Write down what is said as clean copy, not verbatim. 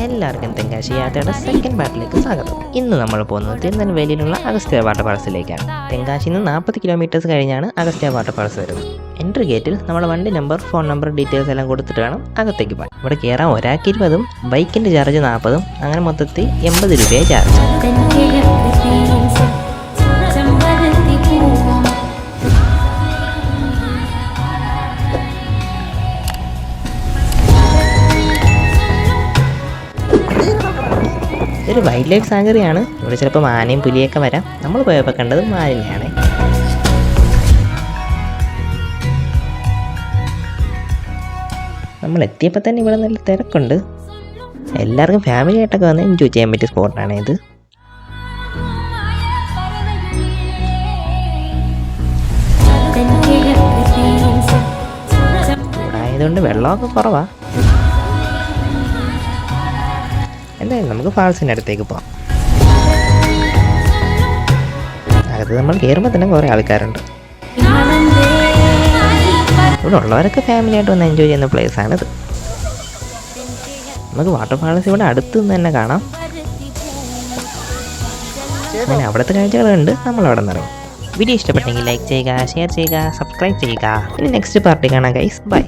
എല്ലാവർക്കും തെങ്കാശി യാത്രയുടെ സെക്കൻഡ് പാർട്ടിലേക്ക് സ്വാഗതം. ഇന്ന് നമ്മൾ പോകുന്നത് തിരുനെൽവേലിയിലുള്ള അഗസ്ത്യ വാട്ടർഫാൾസിലേക്കാണ്. തെങ്കാശിയിൽ നിന്ന് 40 കിലോമീറ്റേഴ്സ് കഴിഞ്ഞാണ് അഗസ്ത്യ വാട്ടർഫാൾസ് വരുന്നത്. എൻട്രി ഗേറ്റിൽ നമ്മുടെ വണ്ടി നമ്പർ, ഫോൺ നമ്പർ, ഡീറ്റെയിൽസ് എല്ലാം കൊടുത്തിട്ട് വേണം അകത്തേക്ക് പോകാൻ. ഇവിടെ കയറാൻ ഒരാൾക്ക് 20, ബൈക്കിൻ്റെ ചാർജ് 40, അങ്ങനെ മൊത്തത്തിൽ 80 രൂപയായി ചാർജ്. ഇതൊരു വൈൽഡ് ലൈഫ് സാങ്കറിയാണ്. ഇവിടെ ചിലപ്പോൾ മാനയും പുലിയൊക്കെ വരാം. നമ്മൾ പോയപ്പോൾ കണ്ടത് മാനിനെയാണ്. നമ്മൾ എത്തിയപ്പോൾ തന്നെ ഇവിടെ നല്ല തിരക്കുണ്ട്. എല്ലാവർക്കും ഫാമിലി ആയിട്ടൊക്കെ വന്ന് എൻജോയ് ചെയ്യാൻ പറ്റിയ സ്പോട്ടാണ് ഇത്. ഇവിടെ ആയതുകൊണ്ട് വെള്ളമൊക്കെ കുറവാണ്. എന്തായാലും നമുക്ക് ഫാൾസിൻ്റെ അടുത്തേക്ക് പോകാം. അകത്ത് നമ്മൾ കയറുമ്പോൾ തന്നെ കുറേ ആൾക്കാരുണ്ട്. ഇവിടെ ഉള്ളവരൊക്കെ ഫാമിലി ആയിട്ട് വന്ന് എൻജോയ് ചെയ്യുന്ന പ്ലേസാണിത്. നമുക്ക് വാട്ടർഫാൾസ് ഇവിടെ അടുത്ത് നിന്ന് തന്നെ കാണാം. അങ്ങനെ അവിടുത്തെ കാഴ്ചകളുണ്ട്. നമ്മളവിടെ നിന്ന് ഇറങ്ങും. വീഡിയോ ഇഷ്ടപ്പെട്ടെങ്കിൽ ലൈക്ക് ചെയ്യുക, ഷെയർ ചെയ്യുക, സബ്സ്ക്രൈബ് ചെയ്യുക. ഇനി നെക്സ്റ്റ് പാർട്ടി കാണാം ഗൈസ്. ബൈ.